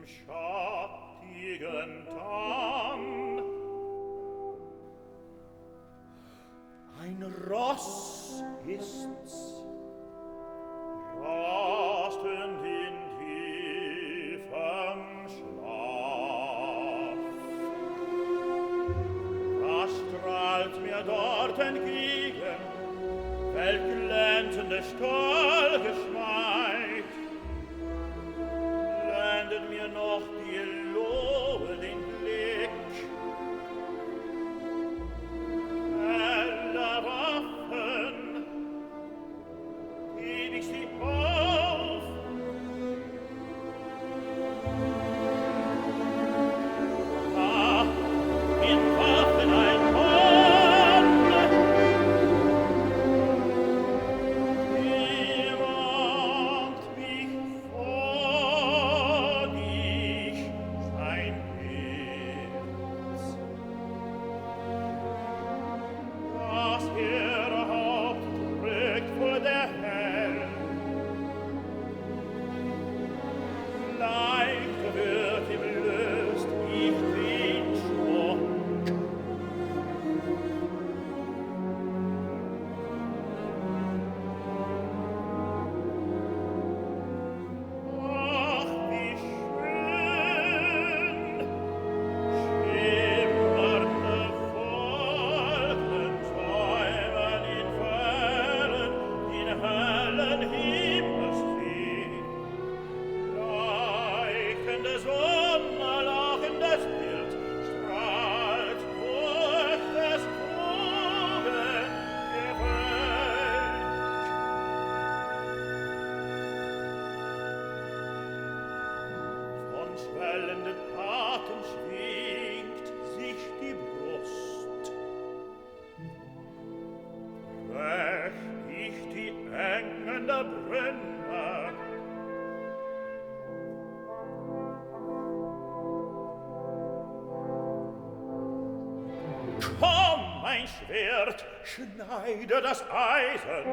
schattigen Tann. Ein Ross ist's, rastend in tiefem Schlaf. Was strahlt mir dort entgegen, welch glänzende Stahlgeschmeid, blendet mir noch die Lohe den Blick. Heller Waffen, heb ich sie auf. Ah, in Waffen ein Mann, jemand mich vor dich sein Herz. Das ihre Haupt trägt vor der Helm, leicht wird ihm löst ich den Schmuck. Ach, wie schön, schimmernde Wolken träumen in Fällen, in hellen Himmelstieg. Leuchtende Sonne, lachendes Bild, strahlt durch des Bogen Gewölk. Von schwellenden Atem schwingt sich die Brust. Brech ich die Engen der Brünne, komm, mein Schwert, schneide das Eisen.